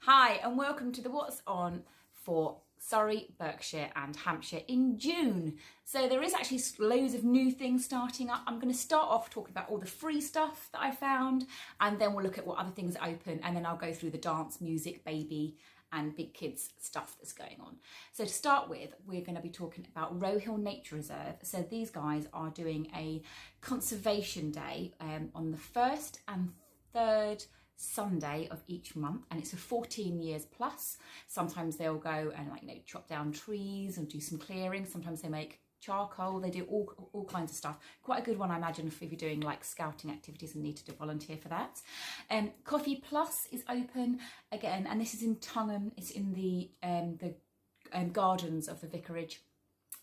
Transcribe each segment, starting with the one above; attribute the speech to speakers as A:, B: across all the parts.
A: Hi and welcome to the What's On for Surrey, Berkshire and Hampshire in June. So there is actually loads of new things starting up. I'm going to start off talking about all the free stuff that I found, and then we'll look at what other things are open, and then I'll go through the dance, music, baby and big kids stuff that's going on. So to start with, we're going to be talking about Rowhill Nature Reserve. So these guys are doing a conservation day on the 1st and 3rd Sunday of each month, and it's for 14 years plus. Sometimes they'll go and chop down trees and do some clearing. Sometimes they make charcoal. They do all kinds of stuff. Quite a good one, I imagine, if you're doing like scouting activities and need to volunteer for that. Coffee Plus is open again, and this is in Tongham. It's in the gardens of the vicarage,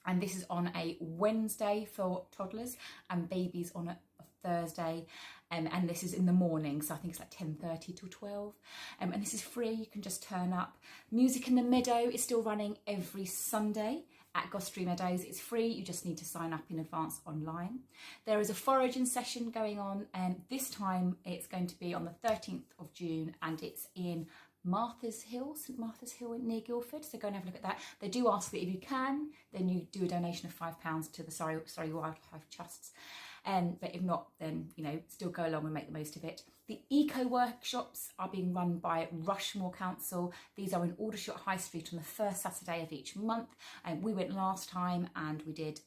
A: and this is on a Wednesday for toddlers and babies on a Thursday, and this is in the morning, so I think it's like 10:30 till 12, and this is free. You can just turn up. Music in the Meadow is still running every Sunday at Gostre Meadows. It's free, you just need to sign up in advance online. There is a foraging session going on, and this time it's going to be on the 13th of June, and it's in Martha's Hill, St Martha's Hill near Guildford, so go and have a look at that. They do ask that if you can, then you do a donation of £5 to the Surrey Wildlife Trusts. But if not, then, still go along and make the most of it. The eco workshops are being run by Rushmore Council. These are in Aldershot High Street on the first Saturday of each month. We went last time and we did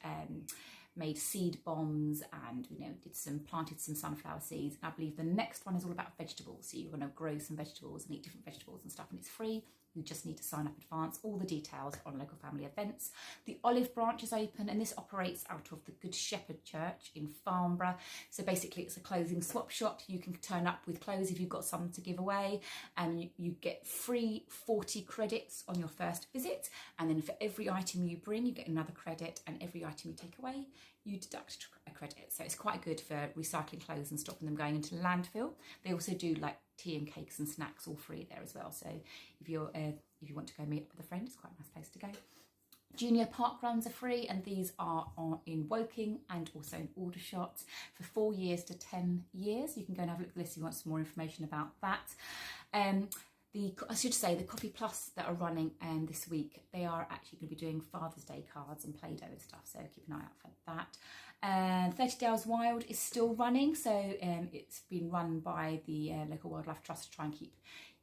A: made seed bombs and planted some sunflower seeds. And I believe the next one is all about vegetables. So you're going to grow some vegetables and eat different vegetables and stuff, and it's free. You just need to sign up in advance. All the details on Local Family Events. The Olive Branch is open, and this operates out of the Good Shepherd Church in Farnborough. So basically it's a clothing swap shop. You can turn up with clothes if you've got some to give away, and you get free 40 credits on your first visit. And then for every item you bring, you get another credit, and every item you take away, you deduct a credit. So it's quite good for recycling clothes and stopping them going into the landfill. They also do like tea and cakes and snacks all free there as well. So if you want to go meet up with a friend, it's quite a nice place to go. Junior park runs are free, and these are in Woking and also in Aldershot for 4 years to 10 years. You can go and have a look at this if you want some more information about that. I should say the Coffee Plus that are running this week, they are actually going to be doing Father's Day cards and Play-Doh and stuff, so keep an eye out for that. 30 Days Wild is still running, so it's been run by the Local Wildlife Trust to try and keep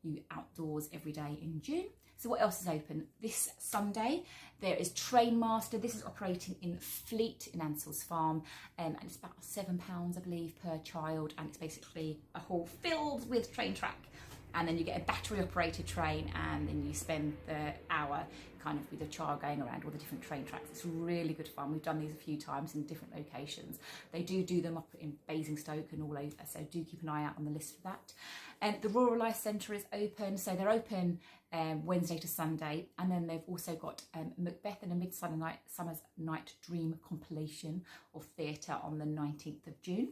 A: you outdoors every day in June. So what else is open? This Sunday there is Trainmaster. This is operating in Fleet in Ansell's Farm, and it's about £7 I believe per child, and it's basically a hall filled with train track. And then you get a battery operated train, and then you spend the hour kind of with a child going around all the different train tracks. It's really good fun. We've done these a few times in different locations. They do them up in Basingstoke and all over, so do keep an eye out on the list for that. The Rural Life Centre is open, so they're open Wednesday to Sunday, and then they've also got Macbeth and a Midsummer's Night Dream compilation of theatre on the 19th of June.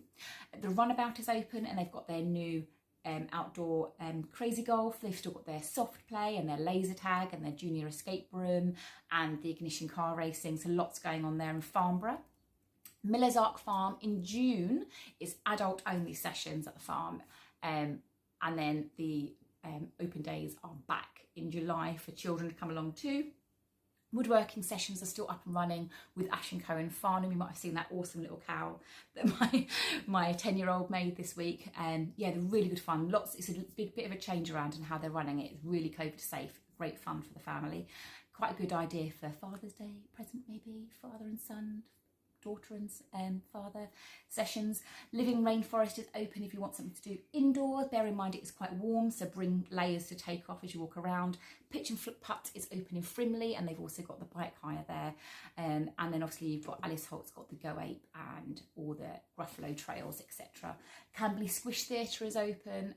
A: The Runabout is open, and they've got their new outdoor crazy golf. They've still got their Softplay and their laser tag and their junior escape room and the ignition car racing, so lots going on there in Farnborough. Miller's Ark Farm in June is adult only sessions at the farm, and then the open days are back in July for children to come along too. Woodworking sessions are still up and running with Ash & Co in Farnham. You might have seen that awesome little cow that my 10-year-old made this week. Yeah, they're really good fun. It's a bit of a change around in how they're running it. It's really COVID safe, great fun for the family. Quite a good idea for Father's Day present, maybe father and son, daughter and father sessions. Living Rainforest is open if you want something to do indoors. Bear in mind it is quite warm, so bring layers to take off as you walk around. Pitch and Flip Putt is open in Frimley, and they've also got the bike hire there. And then obviously you've got Alice Holt's got the Go Ape and all the Gruffalo trails, etc. Camberley Squish Theatre is open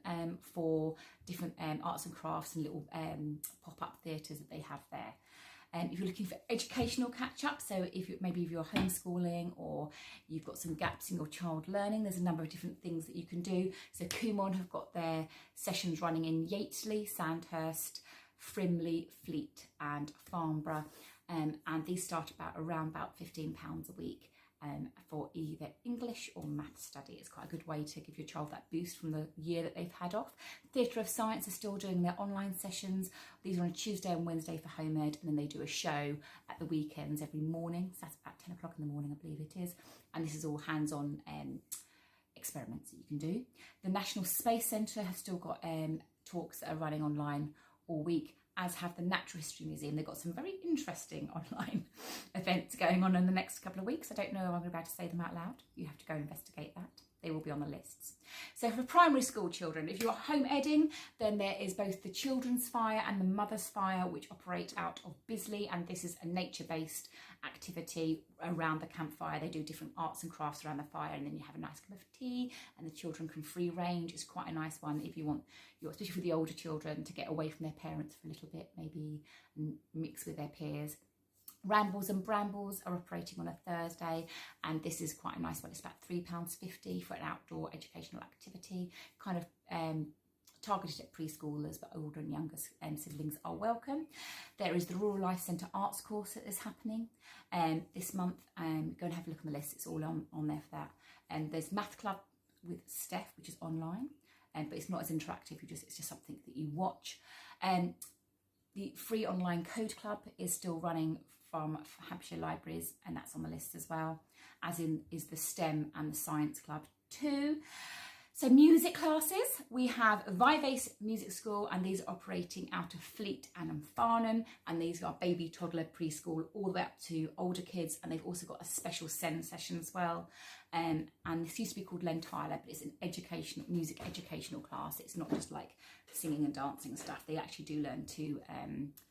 A: for different arts and crafts and little pop-up theatres that they have there. If you're looking for educational catch-up, so if you're homeschooling or you've got some gaps in your child learning, there's a number of different things that you can do. So Kumon have got their sessions running in Yatesley, Sandhurst, Frimley, Fleet and Farnborough, and these start around about £15 a week. for either English or math study. It's quite a good way to give your child that boost from the year that they've had off. Theatre of Science are still doing their online sessions. These are on a Tuesday and Wednesday for home ed, and then they do a show at the weekends every morning. So that's about 10 o'clock in the morning, I believe it is. And this is all hands-on experiments that you can do. The National Space Centre has still got talks that are running online all week, as have the Natural History Museum. They've got some very interesting online events going on in the next couple of weeks. I don't know if I'm about to say them out loud. You have to go investigate that. They will be on the lists. So for primary school children, if you're home edding, then there is both the Children's Fire and the Mother's Fire, which operate out of Bisley, and this is a nature-based activity around the campfire. They do different arts and crafts around the fire, and then you have a nice cup of tea, and the children can free range. It's quite a nice one if you want, especially for the older children, to get away from their parents for a little bit, maybe, and mix with their peers. Rambles and Brambles are operating on a Thursday, and this is quite a nice one. It's about £3.50 for an outdoor educational activity, kind of targeted at preschoolers, but older and younger siblings are welcome. There is the Rural Life Centre Arts course that is happening this month. Go and have a look on the list. It's all on there for that. And there's Math Club with Steph, which is online, but it's not as interactive. It's just something that you watch. The free online code club is still running from Hampshire libraries, and that's on the list as well, as is the STEM and the Science Club too. So music classes, we have Vivace Music School, and these are operating out of Fleet and Farnham, and these are baby, toddler, preschool, all the way up to older kids, and they've also got a special SEN session as well. And this used to be called Lentila, but it's an music educational class. It's not just like singing and dancing and stuff. They actually do learn to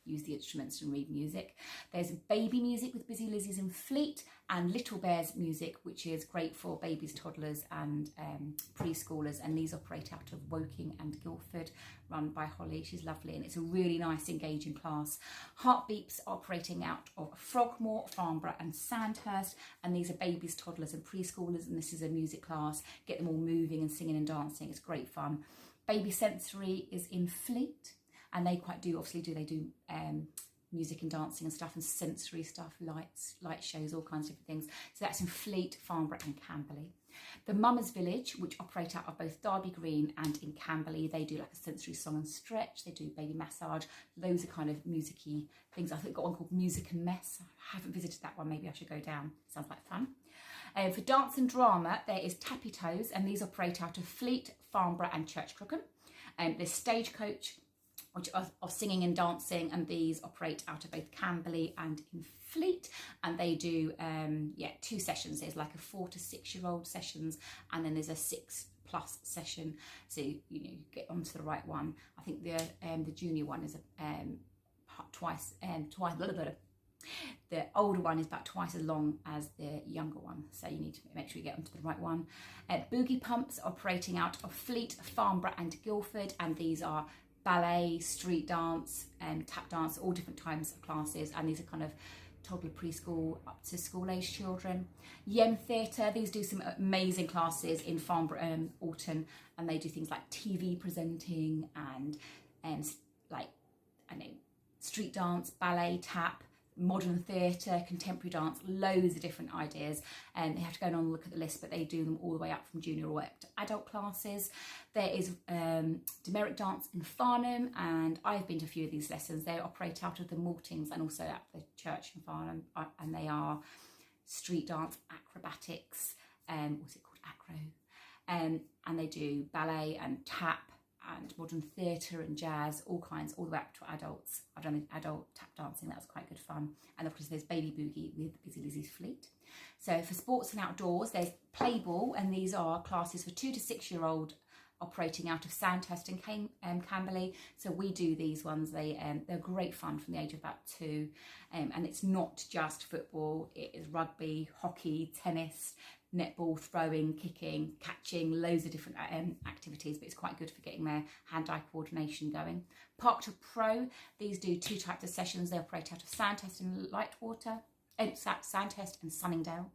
A: use the instruments and read music. There's baby music with Busy Lizzie's in Fleet, and Little Bears music, which is great for babies, toddlers and preschoolers, and these operate out of Woking and Guildford, run by Holly. She's lovely, and it's a really nice engaging class. Heartbeeps operating out of Frogmore, Farnborough and Sandhurst, and these are babies, toddlers and preschoolers, and this is a music class. Get them all moving and singing and dancing. It's great fun. Baby Sensory is in Fleet, and they do music and dancing and stuff, and sensory stuff, light shows, all kinds of different things. So that's in Fleet, Farnborough and Camberley. The Mummers Village, which operate out of both Derby Green and in Camberley, they do like a sensory song and stretch. They do baby massage, loads of kind of musicy things. I think they've got one called Music and Mess. I haven't visited that one. Maybe I should go down. Sounds like fun. For dance and drama, there is Tappy Toes, and these operate out of Fleet, Farnborough and Church Crookham. There's Stagecoach, which are of singing and dancing, and these operate out of both Camberley and in Fleet, and they do 2 sessions. There's like a 4 to 6 year old sessions, and then there's a 6+ session, so you get onto the right one. I think the junior one is twice. The older one is about twice as long as the younger one, so you need to make sure you get onto the right one. Boogie Pumps operating out of Fleet, Farnborough and Guildford, and these are ballet, street dance and tap dance, all different types of classes, and these are kind of toddler, preschool up to school age children. Yen Theatre, these do some amazing classes in Farnborough Alton, and they do things like TV presenting and street dance, ballet, tap, modern theatre, contemporary dance, loads of different ideas, and they have to go on and look at the list, but they do them all the way up from junior all the way up to adult classes. There is Demerit Dance in Farnham, and I've been to a few of these lessons. They operate out of the Maltings and also at the church in Farnham, and they are street dance, acrobatics, what's it called, acro, and they do ballet and tap and modern theatre and jazz, all kinds, all the way up to adults. I've done adult tap dancing, that was quite good fun. And of course there's Baby Boogie with Busy Lizzie's Fleet. So for sports and outdoors, there's Play Ball, and these are classes for 2 to 6 year old operating out of Sandhurst and Camberley. So we do these ones. They're great fun from the age of about 2, and it's not just football, it is rugby, hockey, tennis, netball, throwing, kicking, catching, loads of different activities, but it's quite good for getting their hand-eye coordination going. Park to Pro, these do 2 types of sessions. They operate out of Sandhurst and Sandhurst and Sunningdale,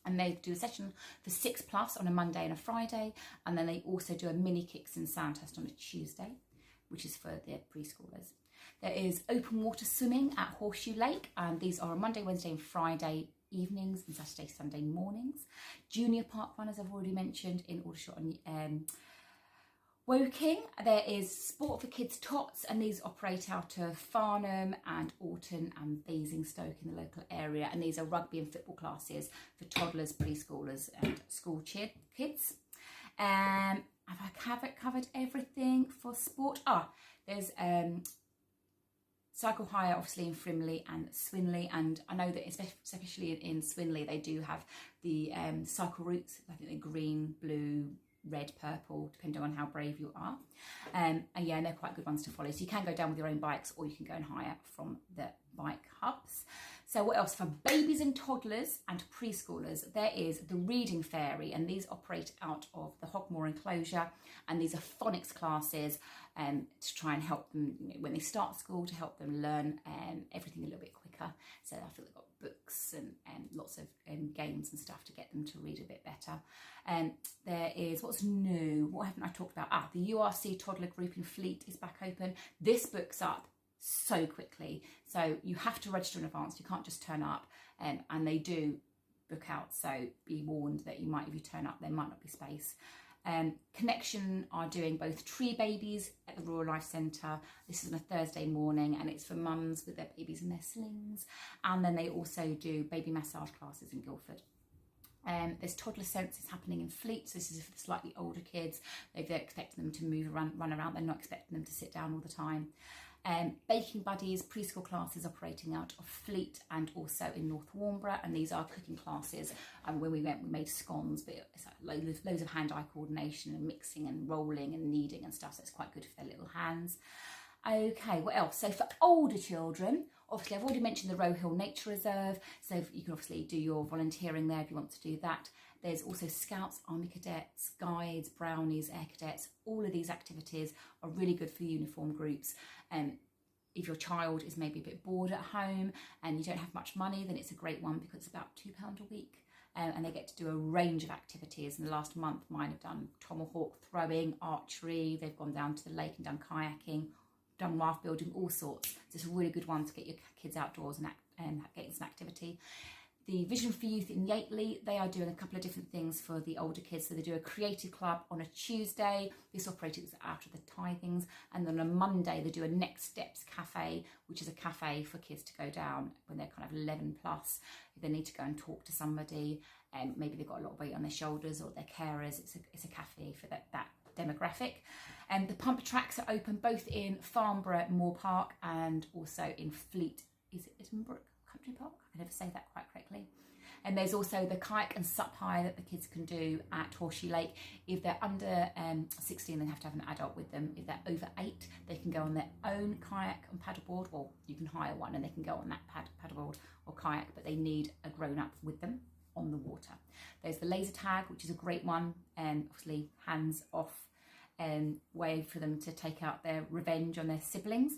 A: and they do a session for 6+ on a Monday and a Friday, and then they also do a mini kicks in Sandhurst on a Tuesday. which is for the preschoolers. There is open water swimming at Horseshoe Lake, and these are on Monday, Wednesday and Friday evenings and Saturday, Sunday mornings. Junior park run, as I've already mentioned, in Aldershot and Woking. There is sport for kids tots, and these operate out of Farnham and Alton and Basingstoke in the local area, and these are rugby and football classes for toddlers, preschoolers and school kids. Have I covered everything for sport? There's cycle hire, obviously, in Frimley and Swinley, and I know that especially in Swinley they do have the cycle routes. I think they're green, blue, red, purple, depending on how brave you are. And yeah, they're quite good ones to follow. So you can go down with your own bikes, or you can go and hire from the bike hubs. So what else? For babies and toddlers and preschoolers, there is the Reading Fairy, and these operate out of the Hogmore enclosure, and these are phonics classes to try and help them, when they start school, to help them learn everything a little bit quicker. So I feel they've got books and lots of games and stuff to get them to read a bit better. There is, what's new? What haven't I talked about? The URC toddler group in Fleet is back open. This book's up so quickly, so you have to register in advance. You can't just turn up, and they do book out, so be warned that you might, if you turn up, there might not be space. Connection are doing both tree babies at the Rural Life Centre. This is on a Thursday morning, and it's for mums with their babies in their slings, and then they also do baby massage classes in Guildford. There's toddler senses happening in Fleet, so this is for the slightly older kids. They're expecting them to move around, run around. They're not expecting them to sit down all the time. Baking Buddies preschool classes operating out of Fleet and also in North Warnborough, and these are cooking classes. And when we went, we made scones, but it's like loads of hand-eye coordination and mixing and rolling and kneading and stuff, so it's quite good for their little hands. Okay, what else? So for older children, obviously I've already mentioned the Rowhill Nature Reserve, so you can obviously do your volunteering there if you want to do that. There's also Scouts, Army Cadets, Guides, Brownies, Air Cadets. All of these activities are really good for uniform groups. If your child is maybe a bit bored at home and you don't have much money, then it's a great one because it's about £2 a week. And they get to do a range of activities. In the last month, mine have done tomahawk throwing, archery, they've gone down to the lake and done kayaking, done raft building, all sorts. So it's a really good one to get your kids outdoors and get some activity. The Vision for Youth in Yateley, they are doing a couple of different things for the older kids. So they do a creative club on a Tuesday. This operates after the tithings. And then on a Monday, they do a Next Steps Cafe, which is a cafe for kids to go down when they're kind of 11 plus. If they need to go and talk to somebody, maybe they've got a lot of weight on their shoulders or their carers, it's a cafe for that demographic. The pump tracks are open both in Farnborough Moor Park and also in Fleet. Is it Edinburgh Country Park? I can never say that quite correctly. And there's also the kayak and SUP hire that the kids can do at Horseshoe Lake. If they're under 16, they have to have an adult with them. If they're over 8, they can go on their own kayak and paddleboard, or you can hire one and they can go on that paddleboard or kayak, but they need a grown-up with them on the water. There's the laser tag, which is a great one, and obviously hands off way for them to take out their revenge on their siblings.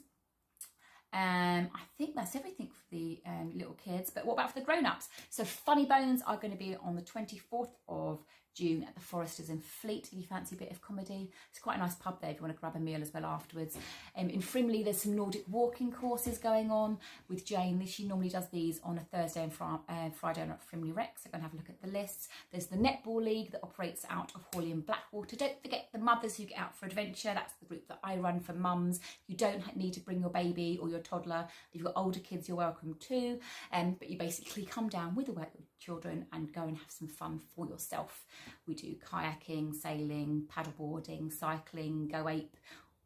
A: I think that's everything for the little kids, but what about for the grown-ups? So Funny Bones are going to be on the 24th of June at the Foresters in Fleet, if you fancy a bit of comedy. It's quite a nice pub there if you want to grab a meal as well afterwards. In Frimley, there's some Nordic walking courses going on with Jane. She normally does these on a Thursday and Friday on at Frimley Rec, so go and have a look at the lists. There's the Netball League that operates out of Hawley and Blackwater. Don't forget the mothers who get out for adventure. That's the group that I run for mums. You don't need to bring your baby or your toddler. If you've got older kids, you're welcome too. But you basically come down with the children and go and have some fun for yourself. We do kayaking, sailing, paddleboarding, cycling, go ape,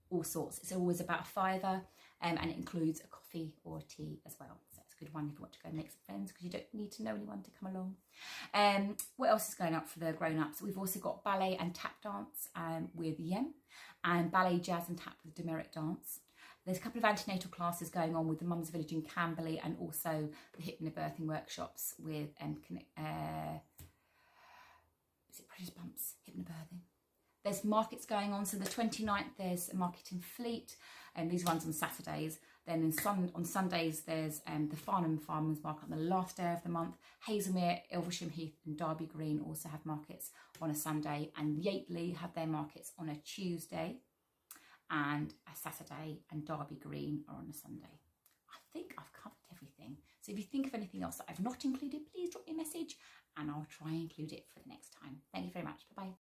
A: all sorts. It's always about a £5, and it includes a coffee or a tea as well. So it's a good one if you want to go and make some friends, because you don't need to know anyone to come along. What else is going up for the grown-ups? We've also got ballet and tap dance with Yem, and ballet, jazz and tap with Demeric dance. There's a couple of antenatal classes going on with the Mums Village in Camberley, and also the hypnobirthing workshops with is it British Bumps hypnobirthing. There's markets going on. So the 29th, there's a market in Fleet, and these runs on Saturdays. Then on Sundays, there's the Farnham Farmers Market on the last day of the month. Hazelmere, Ilversham Heath and Derby Green also have markets on a Sunday, and Yateley have their markets on a Tuesday. and a Saturday, and Derby Green are on a Sunday. I think I've covered everything. So if you think of anything else that I've not included, please drop me a message and I'll try and include it for the next time. Thank you very much. Bye-bye.